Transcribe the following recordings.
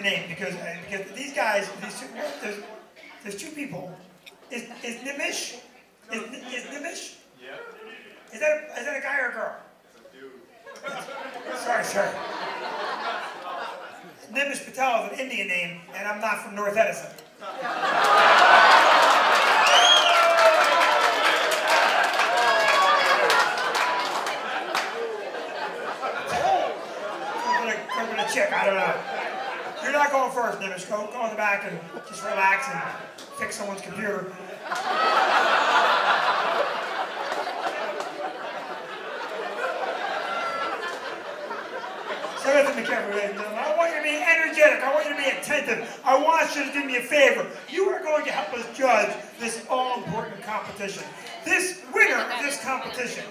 name because these guys, there's two people. Is Nimish? Is Nimish? Yeah. Is that a guy or a girl? It's a dude. Sorry, sir. Nimish Patel is an Indian name, and I'm not from North Edison. Chick, I don't know. You're not going first, Nimish. Go in the back and just relax and fix someone's computer. So listen to careful, ladies and gentlemen. I want you to be energetic. I want you to be attentive. I want you to do me a favor. You are going to help us judge this all-important competition. This winner of this competition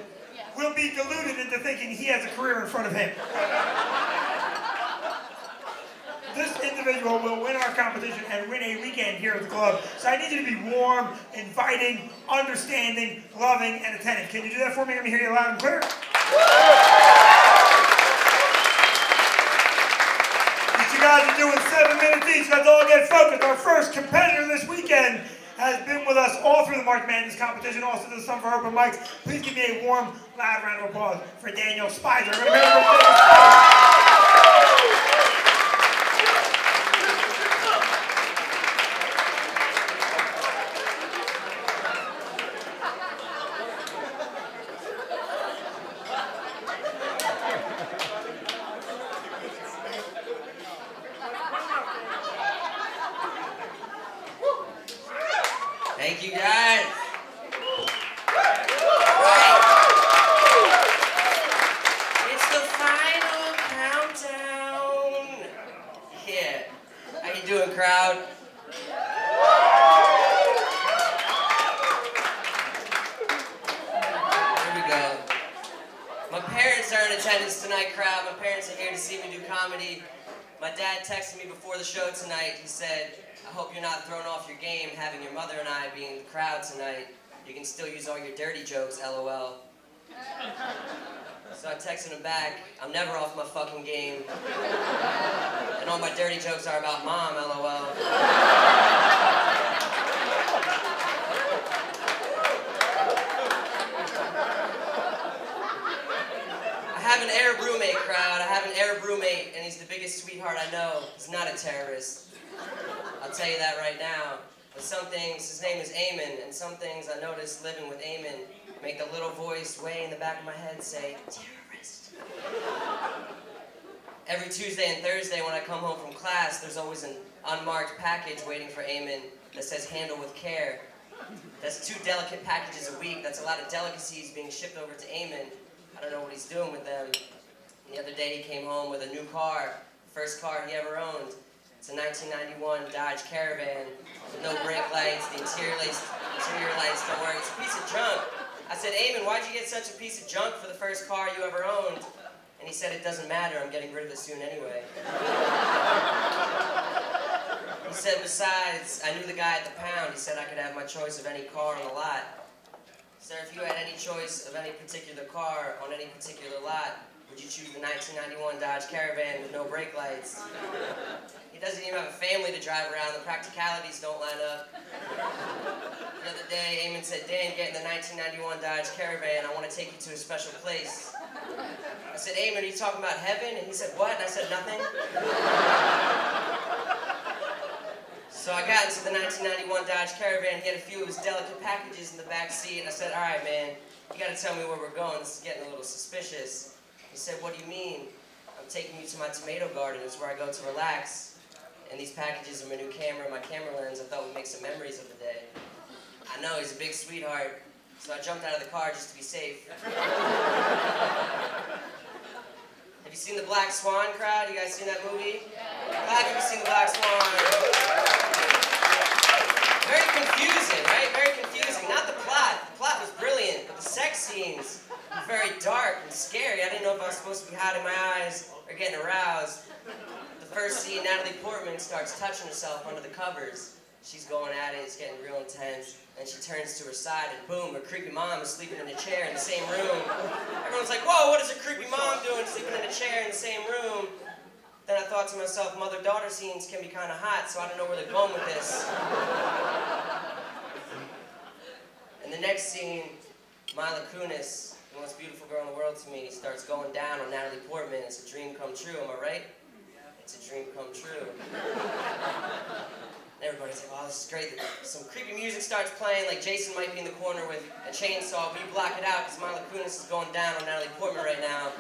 will be deluded into thinking he has a career in front of him. This individual will win our competition and win a weekend here at the club. So I need you to be warm, inviting, understanding, loving, and attentive. Can you do that for me? Let me hear you loud and clear. What you guys are doing 7 minutes each. Let's all get focused. Our first competitor this weekend has been with us all through the March Madness competition, also does some for open mics. Please give me a warm, loud round of applause for Daniel Speiser. Thank you, guys. It's the final countdown. Yeah. How you doing, crowd? Here we go. My parents are in attendance tonight, crowd. My parents are here to see me do comedy. My dad texted me before the show tonight. He said, I hope you're not thrown off your game having your mother and I being in the crowd tonight. You can still use all your dirty jokes, LOL. So I texted him back, I'm never off my fucking game. And all my dirty jokes are about mom, LOL. I have an Arab roommate, crowd. I have an Arab roommate, and he's the biggest sweetheart I know. He's not a terrorist. I'll tell you that right now. But some things, his name is Eamon, and some things I noticed living with Eamon make the little voice way in the back of my head say, terrorist. Every Tuesday and Thursday when I come home from class, there's always an unmarked package waiting for Eamon that says handle with care. That's 2 delicate packages a week. That's a lot of delicacies being shipped over to Eamon. I don't know what he's doing with them. And the other day he came home with a new car, the first car he ever owned. It's a 1991 Dodge Caravan with no brake lights, the interior lights don't work. It's a piece of junk. I said, Eamon, why'd you get such a piece of junk for the first car you ever owned? And he said, it doesn't matter, I'm getting rid of it soon anyway. He said, besides, I knew the guy at the pound. He said I could have my choice of any car on the lot. Sir, if you had any choice of any particular car on any particular lot, would you choose the 1991 Dodge Caravan with no brake lights? He doesn't even have a family to drive around. The practicalities don't line up. The other day, Eamon said, Dan, get in the 1991 Dodge Caravan. I want to take you to a special place. I said, Eamon, are you talking about heaven? And he said, what? And I said, nothing. So I got into the 1991 Dodge Caravan. He had a few of his delicate packages in the back seat. And I said, all right, man, you got to tell me where we're going. This is getting a little suspicious. He said, what do you mean? I'm taking you to my tomato garden. It's where I go to relax. And these packages are my new camera, my camera lens. I thought we'd make some memories of the day. I know, he's a big sweetheart. So I jumped out of the car just to be safe. Have you seen The Black Swan, crowd? You guys seen that movie? Glad you've seen The Black Swan. Very confusing, right? Very confusing. Not the plot. The plot was brilliant, but the sex scenes were very dark and scary. I didn't know if I was supposed to be hiding my eyes or getting aroused. The first scene, Natalie Portman starts touching herself under the covers. She's going at it, it's getting real intense. And she turns to her side and boom, her creepy mom is sleeping in a chair in the same room. Everyone's like, whoa, what is a creepy mom doing sleeping in a chair in the same room? Then I thought to myself, mother-daughter scenes can be kind of hot, so I don't know where they're going with this. And the next scene, Mila Kunis, the most beautiful girl in the world to me, starts going down on Natalie Portman. It's a dream come true, am I right? It's a dream come true. And everybody's like, oh, this is great. Some creepy music starts playing, like Jason might be in the corner with a chainsaw, but you block it out because Mila Kunis is going down on Natalie Portman right now.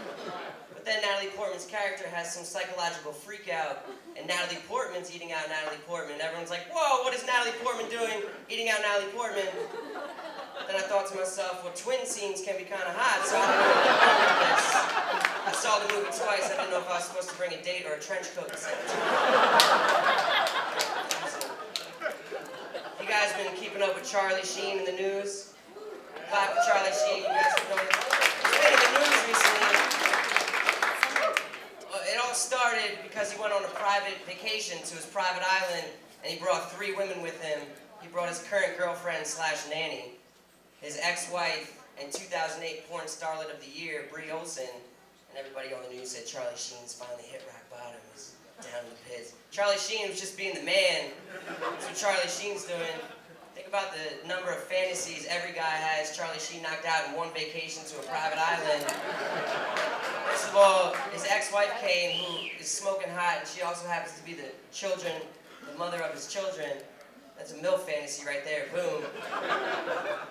But then Natalie Portman's character has some psychological freak out, and Natalie Portman's eating out Natalie Portman. Everyone's like, whoa, what is Natalie Portman doing eating out Natalie Portman? Then I thought to myself, well, twin scenes can be kind of hot, so I don't know where to go with this. I saw the movie twice. I didn't know if I was supposed to bring a date or a trench coat at the same time. You guys been keeping up with Charlie Sheen in the news? Clap for Charlie Sheen. You guys know he's been in the news recently. It all started because he went on a private vacation to his private island, and he brought 3 women with him. He brought his current girlfriend / nanny, his ex-wife, and 2008 porn starlet of the year, Brie Olson. And everybody on the news said Charlie Sheen's finally hit rock bottom. He's down in the pits. Charlie Sheen was just being the man. That's what Charlie Sheen's doing. Think about the number of fantasies every guy has. Charlie Sheen knocked out in one vacation to a private island. First of all, his ex-wife came, who is smoking hot, and she also happens to be the mother of his children. That's a MILF fantasy right there, boom.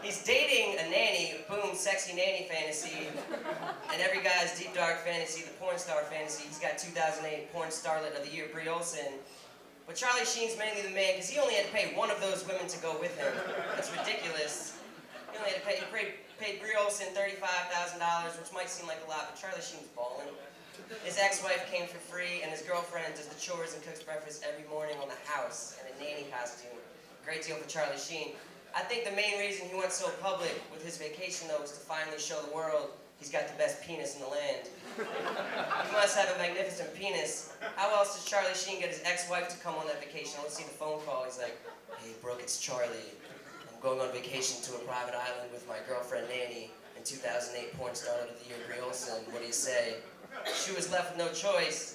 He's dating a nanny, boom, sexy nanny fantasy. And every guy's deep dark fantasy, the porn star fantasy. He's got 2008 porn starlet of the year, Brie Olson. But Charlie Sheen's mainly the man, because he only had to pay one of those women to go with him. That's ridiculous. He only had to pay, paid Brie Olson $35,000, which might seem like a lot, but Charlie Sheen's balling. His ex-wife came for free, and his girlfriend does the chores and cooks breakfast every morning on the house in a nanny costume. Great deal for Charlie Sheen. I think the main reason he went so public with his vacation, though, was to finally show the world he's got the best penis in the land. He must have a magnificent penis. How else does Charlie Sheen get his ex-wife to come on that vacation? Let's see the phone call. He's like, hey, Brooke, it's Charlie. I'm going on vacation to a private island with my girlfriend, Nanny, and 2008 porn starlet of the year, Brie Olson. What do you say? She was left with no choice.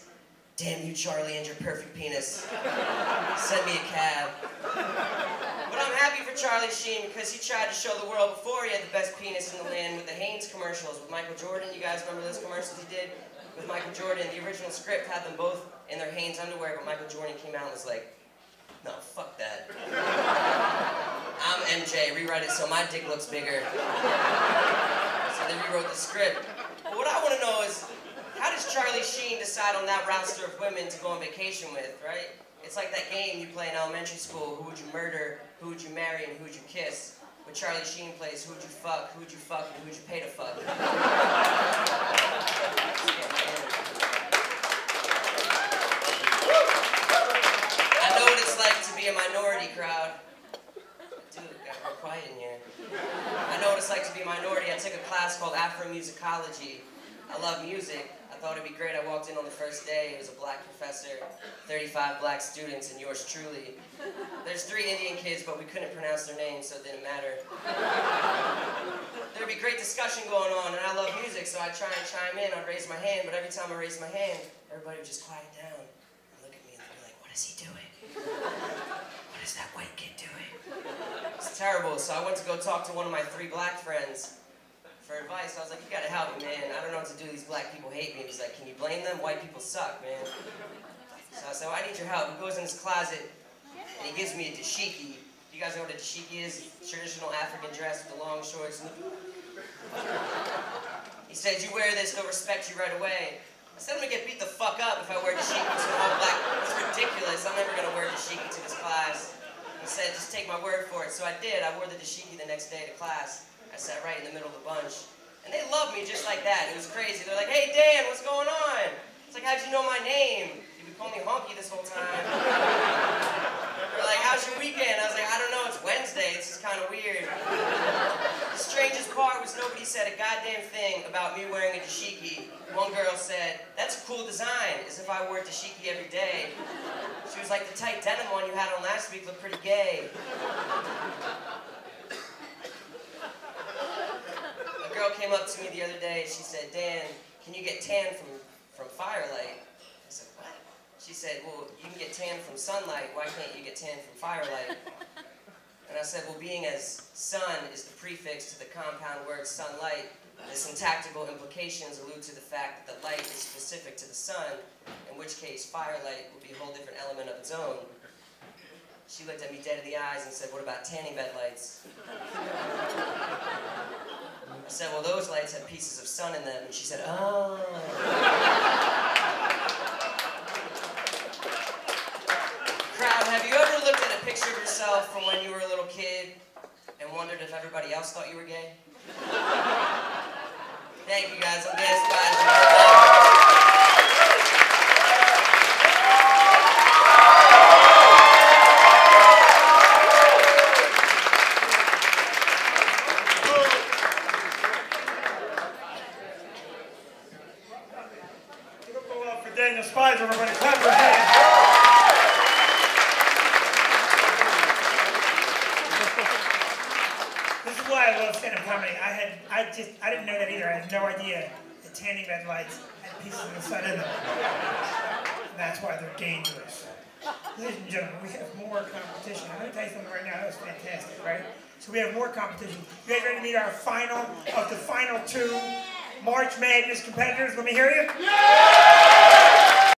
Damn you, Charlie, and your perfect penis. Send me a cab. But I'm happy for Charlie Sheen because he tried to show the world before he had the best penis in the land with the Hanes commercials with Michael Jordan. You guys remember those commercials he did with Michael Jordan? The original script had them both in their Hanes underwear, but Michael Jordan came out and was like, no, fuck that. I'm MJ, rewrite it so my dick looks bigger. So they rewrote the script. But what I want to know is, how does Charlie Sheen decide on that roster of women to go on vacation with, right? It's like that game you play in elementary school, who would you murder, who would you marry, and who would you kiss? But Charlie Sheen plays, who would you fuck, and who would you pay to fuck? I know what it's like to be a minority crowd. Dude, got real quiet in here. I know what it's like to be a minority. I took a class called Afromusicology. I love music. I thought it'd be great. I walked in on the first day. It was a black professor, 35 black students, and yours truly. There's 3 Indian kids, but we couldn't pronounce their names, so it didn't matter. There'd be great discussion going on, and I love music, so I'd try and chime in. I'd raise my hand, but every time I raised my hand, everybody would just quiet down and look at me and they'd be like, what is he doing? What is that white kid doing? It's terrible, so I went to go talk to one of my 3 black friends for advice. I was like, you gotta help me, man. I don't know what to do. These black people hate me. And he's like, can you blame them? White people suck, man. So I said, well, I need your help. He goes in his closet, and he gives me a dashiki. You guys know what a dashiki is? Traditional African dress with the long shorts. He said, you wear this, they'll respect you right away. I said, I'm gonna get beat the fuck up if I wear dashiki to an all black. It's ridiculous. I'm never gonna wear dashiki to this class. He said, just take my word for it. So I did. I wore the dashiki the next day to class. I sat right in the middle of the bunch. And they loved me just like that. It was crazy. They're like, hey, Dan, what's going on? It's like, how'd you know my name? You've been calling me Honky this whole time. They're like, how's your weekend? I was like, I don't know, it's Wednesday. This is kind of weird. The strangest part was nobody said a goddamn thing about me wearing a dashiki. One girl said, that's a cool design, as if I wore a dashiki every day. She was like, the tight denim one you had on last week looked pretty gay. A girl came up to me the other day, she said, Dan, can you get tan from firelight? I said, what? she said, well, you can get tan from sunlight, why can't you get tan from firelight? And I said, well, being as sun is the prefix to the compound word sunlight, the syntactical implications allude to the fact that the light is specific to the sun, in which case firelight would be a whole different element of its own. She looked at me dead in the eyes and said, what about tanning bed lights? I said, well, those lights have pieces of sun in them. And she said, oh. Crowd, have you ever looked at a picture of yourself from when you were a little kid and wondered if everybody else thought you were gay? Thank you, guys. I'm gay as Speiser. Speiser, everybody, clap your hands. This is why I love stand-up comedy. I didn't know that either. I had no idea that tanning bed lights had pieces of the sun in them. And that's why they're dangerous. Ladies and gentlemen, we have more competition. I'm going to tell you something right now. That was fantastic, right? So we have more competition. You guys ready to meet our final of the final two March Madness competitors? Let me hear you. Yeah!